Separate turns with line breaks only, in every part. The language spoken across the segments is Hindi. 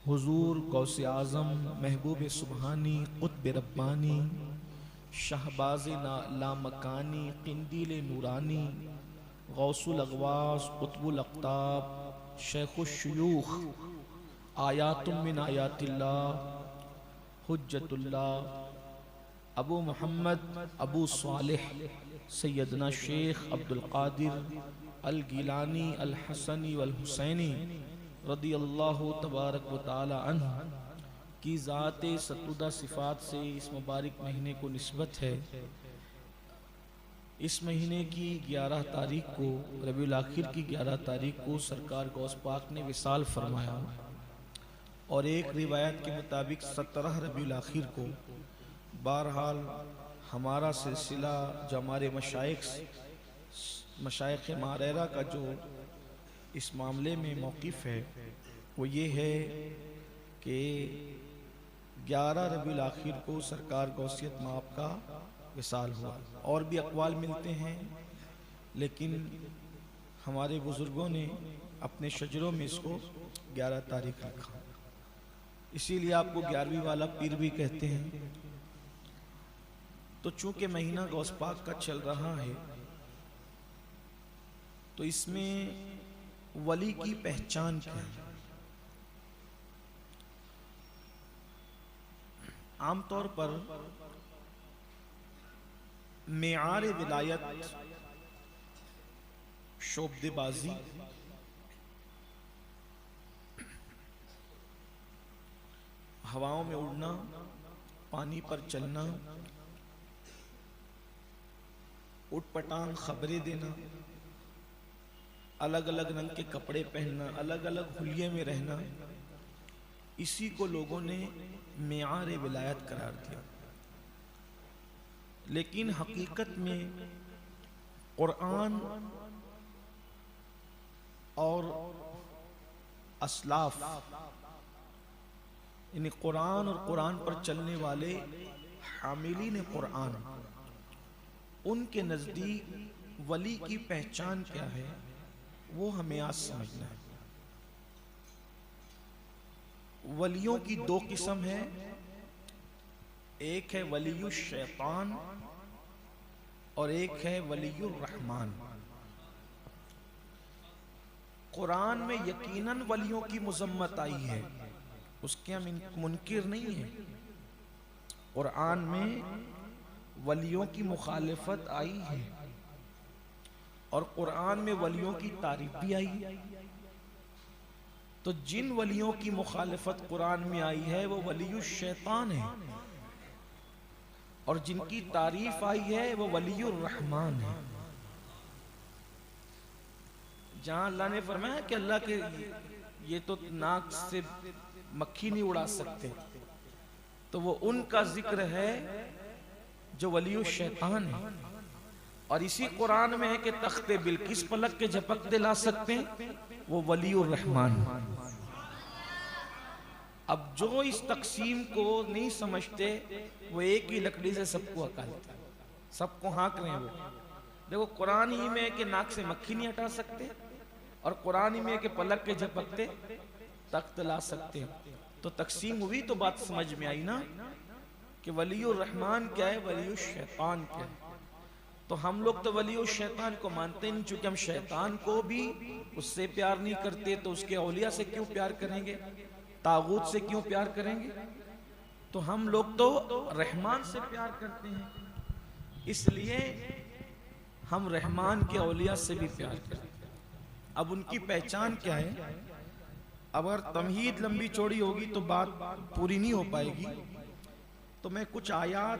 हुजूर गौसे आज़म महबूब सुबहानी क़ुत्ब रब्बानी शहबाज़ लामकानी क़िंदील नूरानी गौसुल अग़वास क़ुत्बुल अक़ताब शेख़ुश शुयूख़ आयातुम मिन आयातिल्लाह हुज्जतुल्लाह अबू मोहम्मद अबू सालिह सैयदना शेख अब्दुल क़ादिर अल गिलानी अल हसनी वल हुसैनी रदी अल्लाह तबारक व तआला अन्हु की ज़ात सतुदा सिफ़ात से इस मुबारक महीने को निस्बत है। इस महीने की 11 तारीख को रबीउल आखिर की 11 तारीख को सरकार गौस पाक ने विसाल फरमाया और एक रिवायत के मुताबिक 17 रबीउल आखिर को। बहरहाल हमारा सिलसिला जो हमारे मशाइख मारेरा का जो इस मामले में मौक़िफ़ है वो ये है कि 11 रबीउल आखिर को सरकार गौसियत माप का विसाल हुआ। और भी अक़वाल मिलते हैं लेकिन हमारे बुज़ुर्गों ने अपने शजरों में इसको 11 तारीख रखा, इसीलिए आपको 11वीं वाला पीर भी कहते हैं। तो चूँकि महीना गौस पाक का चल रहा है तो इसमें वली की पहचान क्या है। आमतौर पर मेआर विलायत शोबदेबाजी, हवाओं में उड़ना, पानी पर चलना, उटपटांग खबरें देना, अलग अलग रंग के कपड़े पहनना, अलग अलग हुलिये में रहना, इसी को लोगों ने मेआर विलायत करार दिया। लेकिन हकीकत में कुरान और असलाफ यानी कुरान और कुरान पर चलने वाले हामिलीन कुरान, उनके नज़दीक वली की पहचान क्या है वो हमें आज समझना है। वलियों की दो किस्म है, एक है वलियुश शैतान और एक है वलियुर रहमान। कुरान में यकीनन वलियों की मुज़म्मत आई है, उसके हम मुनकिर नहीं है। कुरान में वलियों की मुखालिफत आई है और कुरान में वलियों की तारीफ भी आई। तो जिन वलियों की मुखालिफत कुरान में आई है वो वलियुश शैतान है और जिनकी तारीफ आई है वो वलियुर रहमान है। जहां अल्लाह ने फरमाया कि अल्लाह के ये तो नाक से मक्खी नहीं उड़ा सकते, तो वो उनका जिक्र है जो वलियुश शैतान है। और इसी कुरान में है कि तख्ते बिल्किस पलक के झपक दिला सकते हैं, वो वलियुर रहमान। अब जो इस तकसीम को नहीं समझते वो एक ही लकड़ी से सबको हकालते, सबको हाँक रहे हैं। वो देखो कुरान ही में है कि नाक से मक्खी नहीं हटा सकते और कुरान ही में है कि पलक के झपकते तख्त ला सकते हैं। तो तकसीम हुई तो बात समझ में आई ना कि वलियुर रहमान क्या है, वलियुश शैतान क्या है। तो हम लोग तो वलियुश शैतान को मानते नहीं, चूंकि हम शैतान को भी उससे प्यार नहीं करते तो उसके औलिया से क्यों प्यार करेंगे, तागूत से क्यों प्यार करेंगे। तो हम लोग तो रहमान से प्यार करते हैं, इसलिए हम रहमान के औलिया से भी प्यार करते हैं। अब उनकी पहचान क्या है, अगर तमहीद लंबी चौड़ी होगी तो बात पूरी नहीं हो पाएगी। तो मैं कुछ आयात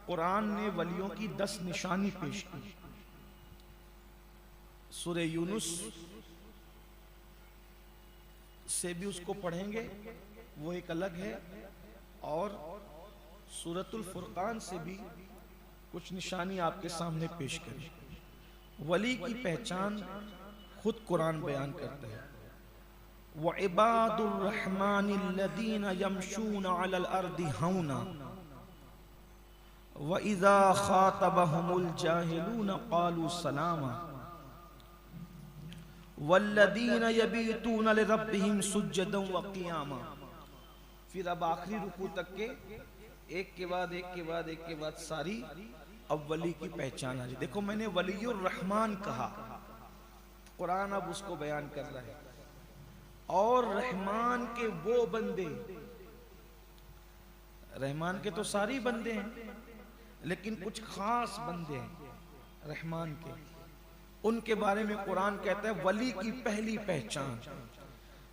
कुरान ने वलियों की 10 निशानी पेश की। सूरह यूनुस से भी उसको पढ़ेंगे, वो एक अलग है, और सूरतुल फुरकान से भी कुछ निशानी आपके सामने पेश करें। वली की पहचान खुद कुरान बयान करता है, व इबादुर रहमानिल्लज़ीना यमशूना अलल अर्दि हौना व इज़ा खातबहुमुल जाहिलूना क़ालू सलामा वल्लज़ीना यबीतूना लिरब्बिहिम सुज्जदन व क़ियामा। फिर अब आखिरी रुकू तक के एक के बाद एक के बाद एक के बाद सारी अब वली की पहचान आ रही। देखो मैंने वलीउर रहमान कहा, कुरान अब उसको बयान कर रहा है। और रहमान के वो बंदे, रहमान के तो सारी बंदे हैं, लेकिन कुछ खास बंदे हैं रहमान के, उनके बारे में कुरान कहता है वली की पहली पहचान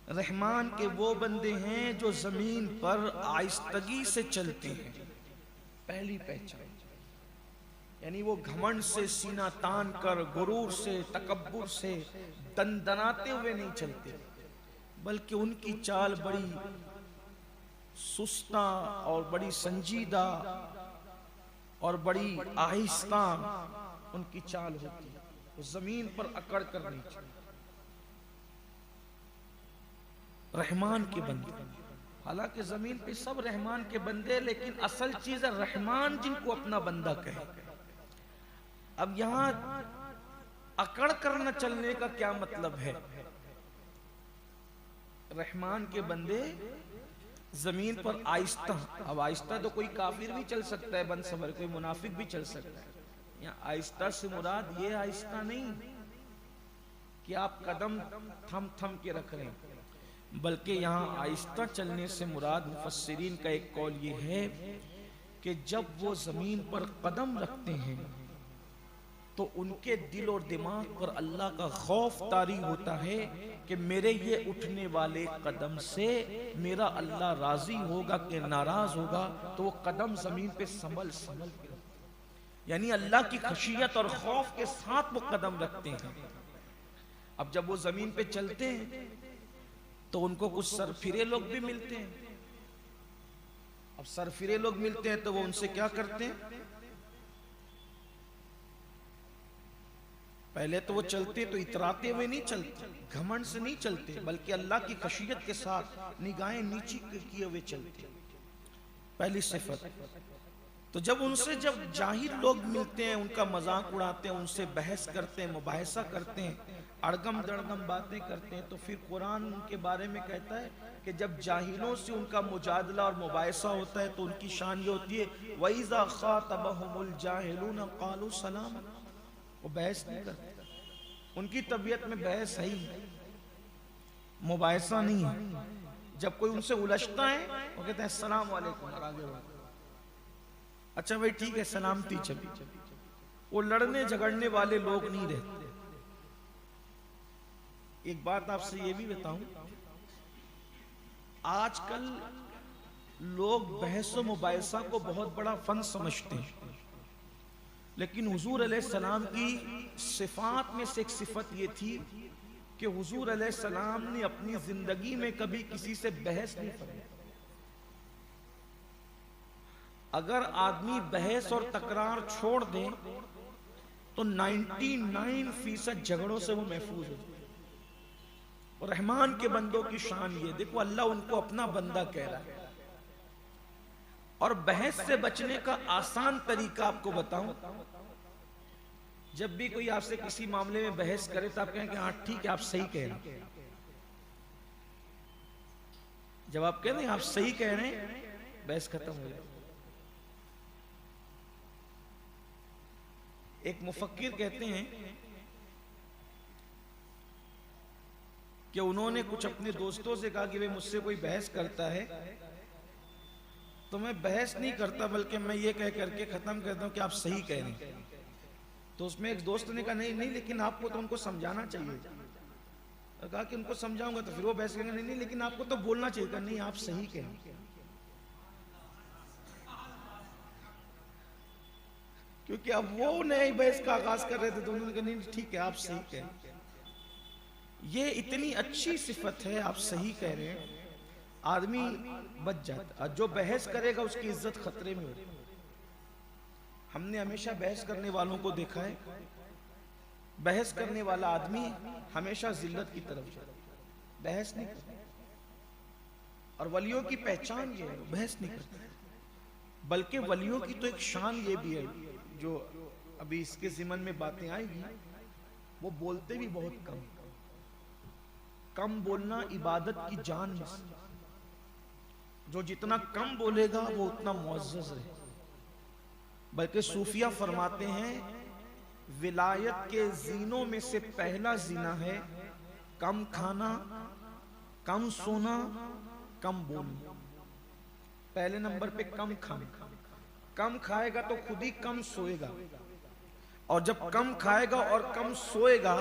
रहमान के वो बंदे हैं जो जमीन पर आहिस्तगी से चलते हैं। पहली पहचान यानी वो घमंड से सीना तान कर, गुरूर से, तकब्बुर से दनदनाते हुए नहीं चलते, बल्कि उनकी चाल बड़ी सुस्ता और बड़ी संजीदा और बड़ी आहिस्ता उनकी चाल होती है। वो जमीन पर अकड़ कर नहीं चलते। रहमान के बंदे, हालांकि जमीन पे सब रहमान के बंदे, लेकिन असल चीज है रहमान जिनको अपना बंदा कहे। अब यहां अकड़ कर न चलने का क्या मतलब है? रहमान के बंदे जमीन पर आहिस्ता, अब आहिस्ता तो कोई काफिर भी चल सकता है, बंद सबर, कोई मुनाफिक भी चल सकता है। यहाँ आहिस्ता से मुराद ये आहिस्ता नहीं कि आप कदम थम थम के रख रहे हैं, बल्कि यहाँ आहिस्ता चलने से मुराद मुफस्सिरीन का एक कौल ये है कि जब वो जमीन पर कदम रखते हैं तो उनके दिल और दिमाग पर अल्लाह का खौफ तारी होता है कि मेरे ये उठने वाले कदम से मेरा अल्लाह राजी होगा कि नाराज होगा। तो वो कदम जमीन पे संभल संभल के, यानी अल्लाह की खशियत और खौफ के साथ वो कदम रखते हैं। अब जब वो जमीन पे चलते हैं तो उनको कुछ सरफिरे लोग भी मिलते हैं। अब सरफिरे लोग मिलते हैं तो वो उनसे क्या करते हैं? पहले तो वो चलते तो इतराते हुए नहीं चलते, घमंड से नहीं चलते, बल्कि अल्लाह की खशियत के साथ निगाहें नीची किए हुए चलते। पहली सिफत। तो जब उनसे जब जाहिर लोग मिलते हैं, उनका मजाक उड़ाते हैं, उनसे बहस करते हैं, मुबाहिसा करते हैं, अड़गम दड़गम बातें करते हैं, तो फिर कुरान उनके बारे में कहता है कि जब जाहिलों से उनका मुजादला और मुबाहिसा होता है तो उनकी शान ये होती है वइज़ा ख़ातबहुमुल जाहिलून क़ालू सलाम। वो बहस नहीं करते, उनकी तबीयत में बहस है ही, मुबाहिसा नहीं है। जब कोई उनसे उलझता है वो कहते हैं अस्सलाम वालेकुम और आगे बढ़। अच्छा भाई ठीक है, सलामती चली। वो लड़ने झगड़ने वाले लोग नहीं रहते। एक बात आपसे ये भी बताऊं, आजकल लोग बहस व मुबाहिसा को बहुत बड़ा फन समझते हैं, लेकिन हुजूर अलैहिस्सलाम की सिफात में से एक सिफत ये थी कि हुजूर अलैहिस्सलाम ने अपनी जिंदगी में कभी किसी से बहस नहीं फरमाई। अगर आदमी बहस और तकरार छोड़ दे तो 99% झगड़ों से वो महफूज हो। और रहमान के बंदों की शान ये, देखो अल्लाह उनको अपना बंदा कह रहा है। और बहस से बचने का आसान तरीका आपको बताऊं, जब भी कोई आपसे किसी मामले में बहस करे तो आप कहें कि हाँ ठीक है आप सही कह रहे हैं। जब आप कह रहे हैं आप सही कह रहे हैं, बहस खत्म हो जाए। एक मुफक्किर कहते हैं कि उन्होंने कुछ अपने दोस्तों से कहा कि वे मुझसे कोई बहस करता है तो मैं बहस नहीं करता, बल्कि मैं ये कह करके खत्म करता हूं कि आप सही कह रहे हैं। तो उसमें एक दोस्त ने कहा नहीं नहीं, लेकिन आपको तो उनको समझाना चाहिए। तो कहा कि उनको समझाऊंगा तो फिर वो बहस करेंगे, नहीं नहीं लेकिन आपको तो बोलना चाहिए। कहा नहीं आप सही कह रहे हैं। क्योंकि अब वो नए बहस का आगाज कर रहे थे तो उन्होंने कहा नहीं ठीक है आप सही कह रहे हैं। ये इतनी अच्छी सिफत है, आप सही कह रहे हैं, आदमी बच जाता। जो बहस करेगा उसकी इज्जत खतरे में होती। हमने हमेशा बहस करने वालों को देखा है, बहस करने वाला आदमी हमेशा जिल्लत की तरफ जाता, बहस नहीं करता। और वलियों की पहचान ये है, बहस नहीं करता। बल्कि वलियों की तो एक शान ये भी है, जो अभी इसके ज़िमन में बातें आएगी, वो बोलते भी बहुत कम बोलना इबादत की जान में से। जो जितना कम बोलेगा वो उतना मुअज़्ज़ज़ रहे। बल्कि सूफिया फरमाते हैं विलायत के जीनों में से पहला जीना है कम खाना, कम सोना, कम बोलना। पहले नंबर पे कम खाना। कम खाएगा तो खुद ही कम सोएगा, और जब कम खाएगा और कम सोएगा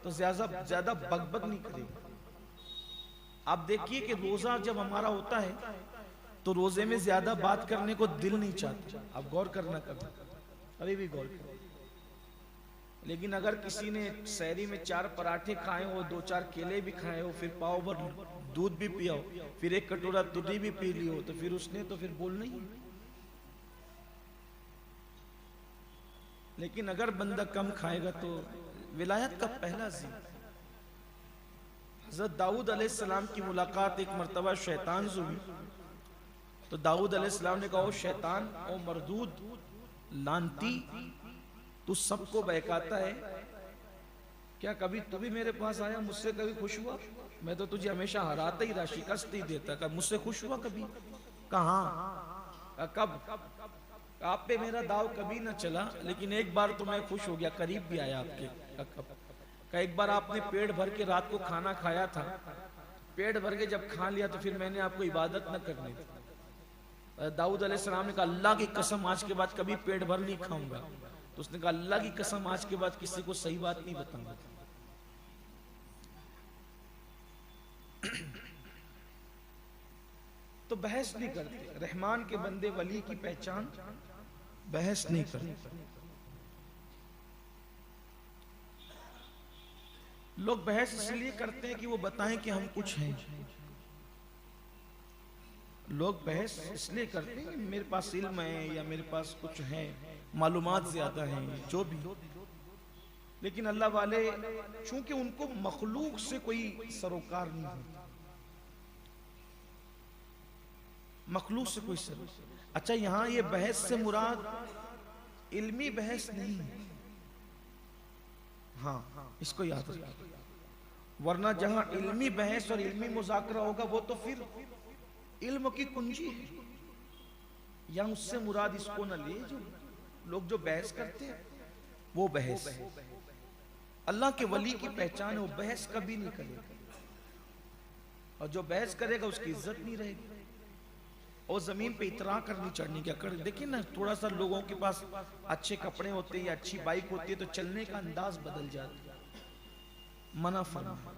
तो ज्यादा बकबक नहीं करेगा। आप देखिए कि रोजा जब हमारा होता है तो रोजे में ज्यादा बात करने को दिल नहीं चाहता। आप गौर करना कभी भी गौर करें। लेकिन अगर किसी ने सहरी में 4 पराठे खाए हो, 2-4 केले भी खाए हो, फिर पाव भर दूध भी पिया हो, फिर 1 कटोरा दूधी भी पी ली हो, तो फिर उसने तो फिर बोलना ही। लेकिन अगर बंदा कम खाएगा तो विलायत का पहला ज़िक्र। हज़रत दाऊद अलैहिस्सलाम की मुलाकात एक मर्तबा शैतान से हुई, तो दाऊद अलैहिस्सलाम ने कहा, ओ शैतान, ओ मरदूद, लानती, तू सबको बहकाता है, क्या कभी तू भी मेरे पास आया, मुझसे कभी खुश हुआ? मैं तो तुझे हमेशा हराता ही रहा, शिकस्त ही देता। कहा मुझसे खुश हुआ कभी? कहाँ? कब? आप पे मेरा दाव कभी ना चला, लेकिन एक बार तो मैं खुश हो गया, करीब भी आया आपके। कब? एक बार आपने पेट भर के रात को खाना खाया था, पेट भर के जब खा लिया तो फिर मैंने आपको इबादत न करनी थी। दाऊद अलैहिस्सलाम ने कहा, अल्लाह की कसम आज के बाद कभी पेट भर नहीं खाऊंगा। तो उसने कहा, अल्लाह की कसम आज के बाद किसी को सही बात नहीं बताऊंगा। तो बहस नहीं करते। रहमान के बंदे वली की पहचान बहस नहीं करते। लोग बहस इसलिए करते हैं कि वो बताएं कि हम कुछ हैं। लोग बहस इसलिए करते हैं कि मेरे पास इल्म है या मेरे पास कुछ है, मालूमात ज्यादा हैं, जो भी। लेकिन अल्लाह वाले चूंकि उनको मखलूक से कोई सरोकार नहीं है, मखलूक से कोई सरोकार। अच्छा, यहां ये बहस से मुराद इल्मी बहस नहीं है। हाँ, इसको याद रखिए, वरना जहां इल्मी बहस और इल्मी मुज़ाकरा होगा वो तो फिर इल्म की कुंजी है। या उससे मुराद इसको न ले, जो लोग जो बहस करते हैं वो बहस। अल्लाह के वली की पहचान है, वो बहस कभी नहीं करेगा, और जो बहस करेगा उसकी इज्जत नहीं रहेगी। और जमीन पे इतरा करनी चढ़नी क्या कर। देखिए ना, थोड़ा सा लोगों के पास अच्छे कपड़े होते हैं या अच्छी बाइक होती है तो चलने का अंदाज बदल जाता है, मना फरमा।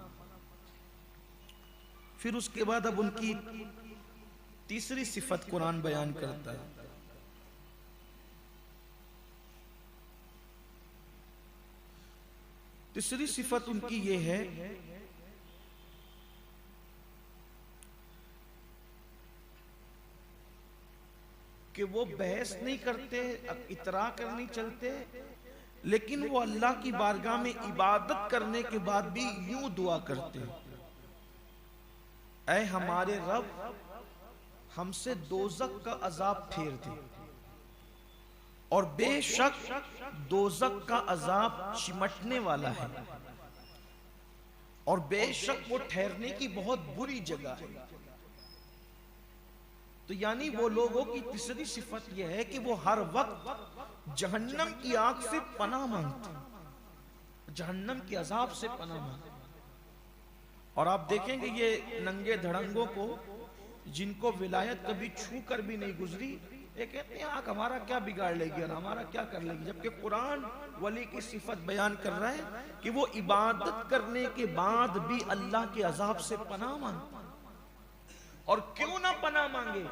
फिर उसके बाद अब उनकी तीसरी सिफत कुरान बयान करता है। तीसरी सिफत उनकी ये है कि वो बहस नहीं करते, इतरा कर नहीं चलते, लेकिन वो अल्लाह की बारगाह में इबादत करने के बाद भी यूं दुआ करते हैं, ऐ हमारे रब, हमसे दोज़ख का अजाब फेर दे, और बेशक दोज़ख का अजाब चिमटने वाला है, और बेशक वो ठहरने की बहुत बुरी जगह है। तो यानी वो लोगों की तीसरी सिफत यह है कि वो हर वक्त जहन्नम की आग से पनाह मांगते, जहन्नम के अजाब से पनाह मांगते। और आप देखेंगे ये नंगे धड़ंगों को, जिनको विलायत कभी छू कर भी नहीं गुजरी, ये कहते हैं आग हमारा क्या बिगाड़ लेगी और हमारा क्या कर लेगी। जबकि कुरान वली की सिफत बयान कर रहा है कि वो इबादत करने के बाद भी अल्लाह के अजाब से पनाह मांगते। और क्यों ना पनाह मांगे,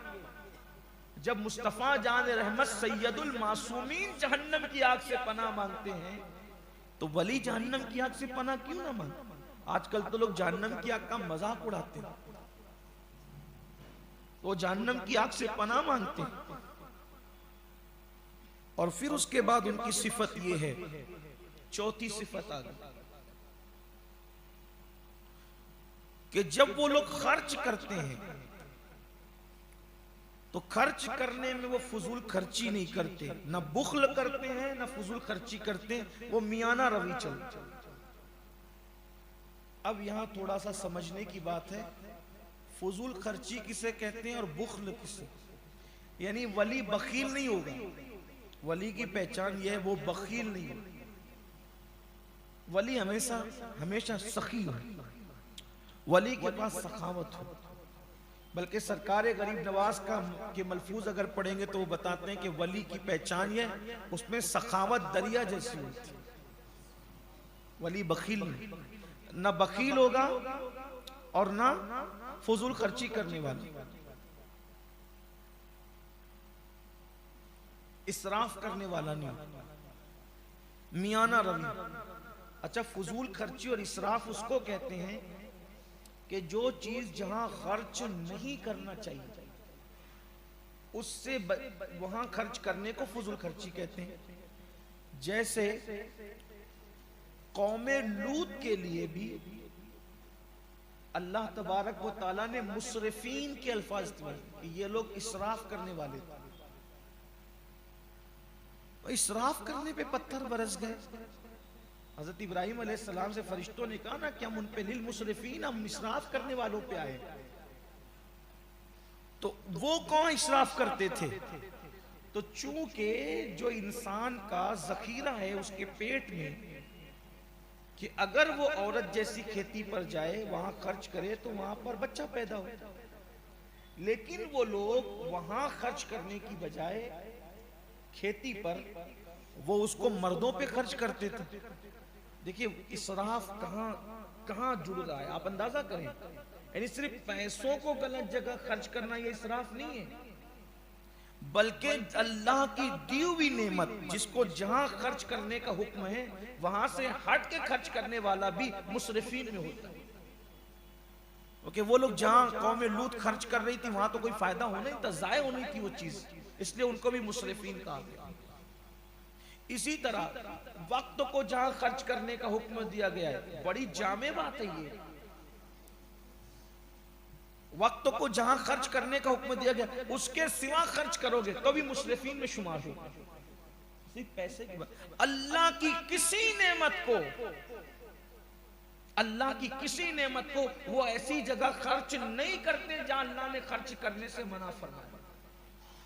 जब मुस्तफा जान रहमत सैयदुल मासूमीन जहन्नम की आग से पनाह मांगते हैं, तो वली जहन्नम की आग से पनाह क्यों ना मांगे। आजकल तो लोग जहन्नम की आग का मजाक उड़ाते हैं, वो जहन्नम की आग से पनाह मांगते हैं। और फिर उसके बाद उनकी सिफत ये है, चौथी सिफत आ गई, कि जब वो लोग खर्च करते हैं तो खर्च करने में वो फजूल खर्ची नहीं करते, ना बुखल करते हैं ना फजूल खर्ची करते हैं, वो मियाना रवि चलते। अब यहां थोड़ा सा समझने की बात है, फजूल खर्ची किसे कहते हैं और बुख्ल किसे, यानी वली बखील नहीं होगा। वली की पहचान यह है वो बखील नहीं होगा। वली हमेशा हमेशा सखी हो, वली के पास सखावत हो। बल्कि सरकार गरीब नवाज का के मलफूज अगर पढ़ेंगे तो वो बताते हैं कि वली की पहचान ये, उसमें सखावत दरिया जैसी होती। वली बखील नहीं, ना बखील होगा और ना फजूल खर्ची करने वाला, इसराफ करने वाला नहीं, मियाना रवि। अच्छा, फजूल खर्ची और इसराफ उसको कहते हैं कि जो चीज जहां खर्च नहीं करना चाहिए उससे वहां खर्च करने को फजूल खर्ची कहते हैं। जैसे कौमे लूत के लिए भी अल्लाह तबारक व तआला ने मुसरिफीन के अल्फाज इस्तेमाल किए, ये लोग इसराफ करने वाले थे। इसराफ करने पे पत्थर बरस गए। हजरत इब्राहिम अलैहिस्सलाम से फरिश्तों ने कहा ना कि हम उन पे लिल मुसरिफीन, हम इसराफ करने वालों पे आए। तो वो कौन इसराफ करते थे? तो चूंकि जो इंसान का जखीरा है उसके पेट में, कि अगर वो औरत जैसी खेती पर जाए वहां खर्च करे तो वहां पर बच्चा पैदा हो, लेकिन वो लोग वहां खर्च करने की बजाय खेती पर वो उसको मर्दों पे खर्च करते थे। देखिए इसराफ कहां कहां जुड़ रहा है, आप अंदाजा करें। यानी सिर्फ पैसों को गलत जगह खर्च करना ये इसराफ नहीं है, बल्कि अल्लाह की दी हुई नेमत जिसको जहां खर्च करने का हुक्म है वहां से हट के खर्च करने वाला भी मुसरिफीन में होता है। ओके, वो लोग जहां कौम लूत खर्च कर रही थी वहां तो कोई फायदा होना ही था, जाया होनी थी वो चीज, इसलिए उनको भी मुसरिफीन कहा गया। इसी तरह वक्त को जहां खर्च करने का हुक्म दिया गया है, बड़ी जामे बात है ये। वक्त को जहां खर्च करने का हुक्म दिया गया उसके सिवा खर्च करोगे तो भी मुसरिफीन में शुमार हो। सिर्फ पैसे की बात, अल्लाह की किसी नेमत को, अल्लाह की किसी नेमत को वो ऐसी जगह खर्च नहीं करते जहां अल्लाह ने खर्च करने से मना फरमाया।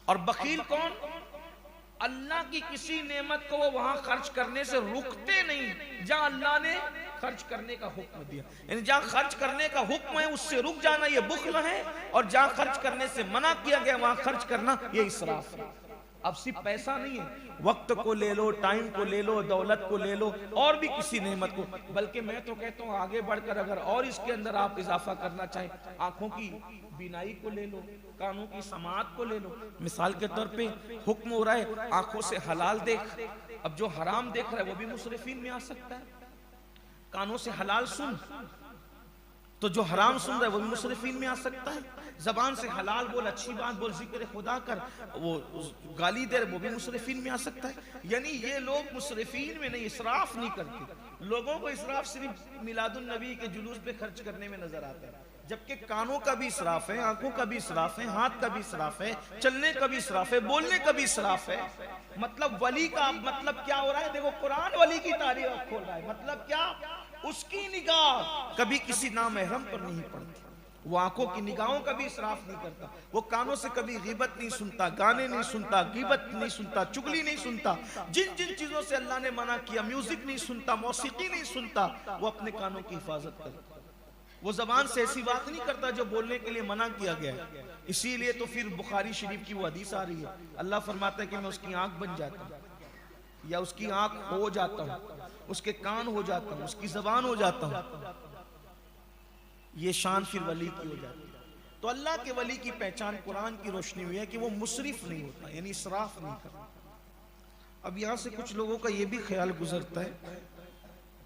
और बखील कौन? अल्लाह की किसी नेमत को वो वहां खर्च करने से रुकते नहीं जहां अल्लाह ने खर्च करने का हुक्म दिया। यानी जहां खर्च करने का हुक्म है उससे रुक जाना ये बुख्ल है, और जहां खर्च करने से मना किया गया वहां खर्च करना ये इसराफ है। अब सिर्फ पैसा नहीं है, वक्त को ले लो, टाइम को ले लो, दौलत को ले लो, और भी किसी नेमत को। बल्कि मैं तो कहता हूँ आगे बढ़कर अगर और इसके अंदर आप इजाफा करना चाहें, आंखों की बीनाई को ले लो, कानों की समाअत को ले लो। मिसाल के तौर पे हुक्म हो रहा है आंखों से हलाल देख, अब जो हराम देख रहा है वो भी मुसरिफीन में आ सकता है। कानों से हलाल सुन, तो जो हराम सुन रहा है वो भी मुसरिफीन में आ सकता है। जबान से हलाल बोल, अच्छी बात बोल, जिक्र खुदा कर, वो गाली दे वो भी मुसरिफीन में आ सकता है। यानी ये लोग मुसरिफीन में नहीं, इसराफ नहीं करते। लोगों को इसराफ सिर्फ मिलादुन नबी के जुलूस पे खर्च करने में नजर आता है, जबकि कानों का भी इसराफ है, आंखों का भी इसराफ है, हाथ का भी इसराफ है, चलने का भी इसराफ है, बोलने का भी इसराफ है। मतलब वली का मतलब क्या हो रहा है? देखो कुरान वली की तारीफ खोल रहा है। मतलब क्या? उसकी निगाह कभी किसी नामहरम पर नहीं पड़ती, वो आंखों की निगाहों का भी इसराफ नहीं करता, वो कानों से कभी गिबत नहीं सुनता, गाने नहीं सुनता, गिबत नहीं सुनता, चुगली नहीं सुनता। जिन जिन चीजों से अल्लाह ने मना किया, म्यूजिक नहीं सुनता, मौसीकी नहीं सुनता, वो अपने कानों की हिफाजत करता। वो जबान से ऐसी बात नहीं करता जो बोलने के लिए मना किया गया है। इसीलिए तो फिर बुखारी शरीफ की वो हदीस आ रही है, अल्लाह फरमाता है कि मैं उसकी आंख बन जाता हूँ, या उसकी आंख हो जाता हूँ, उसके कान हो जाता हूँ, उसकी जबान हो जाता हूँ। ये शान फिर वली की हो जाती है। तो अल्लाह के वली की पहचान कुरान की रोशनी हुई है कि वो मुसरिफ नहीं होता, यानी इसराफ नहीं करता। अब यहां से कुछ लोगों का ये भी ख्याल गुजरता है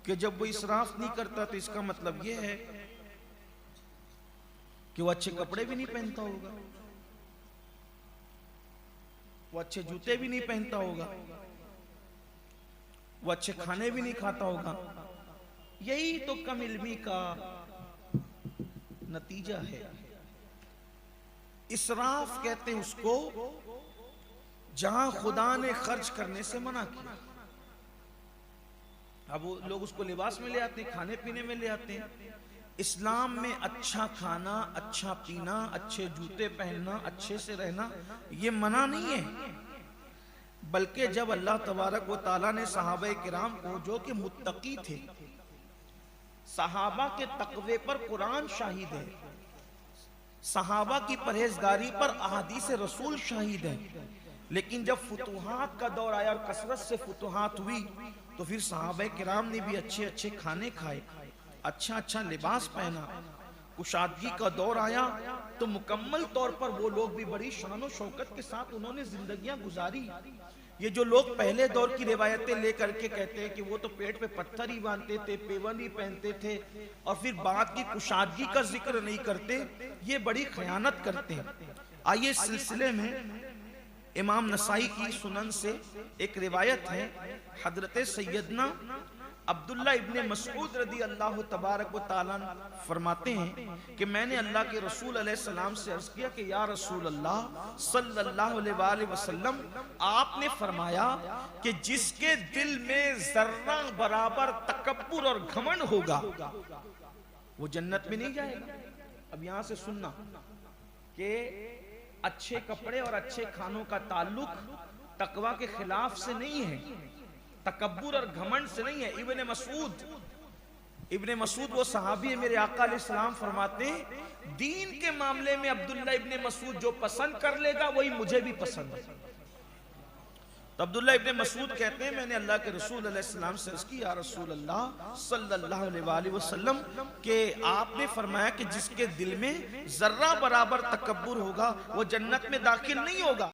कि जब वो इसराफ नहीं करता तो इसका मतलब ये है कि वो अच्छे कपड़े भी नहीं पहनता होगा, वो अच्छे जूते भी नहीं पहनता होगा, वो अच्छे खाने भी नहीं खाता होगा। यही तो कम इल्मी का नतीजा है। इसराफ कहते हैं उसको जहां खुदा ने खर्च करने से मना किया। अब वो लोग उसको लिबास में ले आते हैं, खाने पीने में ले आते हैं, इस्लाम में अच्छा खाना, अच्छा पीना, अच्छे जूते पहनना, अच्छे से रहना ये मना नहीं है। बल्कि जब अल्लाह तबारक व ताला ने सहाबा किराम को, जो कि मुत्तकी थे, सहाबा के तकवे पर कुरान शाहिद है, सहाबा की परहेजगारी पर अहादीस रसूल शाहिद है, लेकिन जब फुतुहात का दौर आया और कसरत से फुतुहात हुई तो फिर सहाबा किराम ने भी अच्छे अच्छे खाने खाए, अच्छा अच्छा लिबास पहना। कुशादगी का दौर आया तो मुकम्मल तौर पर वो लोग भी बड़ी शान और शौकत के साथ उन्होंने जिंदगियां गुजारी। ये जो लोग पहले दौर की रिवायतें लेकर के कहते हैं कि वो तो पेट पे पत्थर ही बांधते थे, पेवन ही पहनते थे और फिर बाद की कुशादगी का जिक्र नहीं करते, ये बड़ी खयानत करते हैं। आइए इस सिलसिले में इमाम नसाई की सुनन से एक रिवायत है, हजरत सैयदना अब्दुल्ला इब्ने मसऊद रदी अल्लाह तबारक व तआला फरमाते हैं कि मैंने अल्लाह के रसूल अलैहिस्सलाम से अर्ज किया कि या रसूल अल्लाह सल्लल्लाहु अलैहि वसल्लम, आपने फरमाया कि जिसके दिल में जर्रा बराबर तकब्बुर और घमंड होगा वो जन्नत में नहीं जाएगा। अब यहां से सुनना कि अच्छे कपड़े और अच्छे खानों का ताल्लुक तकवा के खिलाफ से नहीं है, तकब्बुर और घमंड से नहीं है। इब्ने मसूद वो सहाबी है, मेरे आका अलैहिस्सलाम फरमाते हैं दीन के मामले में अब्दुल्ला इब्ने मसूद जो पसंद कर लेगा वही मुझे भी पसंद है। तो अब्दुल्ला इब्ने मसूद कहते हैं मैंने अल्लाह के रसूल अलैहिस्सलाम से अर्ज़ की, या रसूल अल्लाह सल्लल्लाहु अलैहि वसल्लम, के आपने फरमाया कि जिसके दिल में जर्रा बराबर तकब्बुर होगा वो जन्नत में दाखिल नहीं होगा।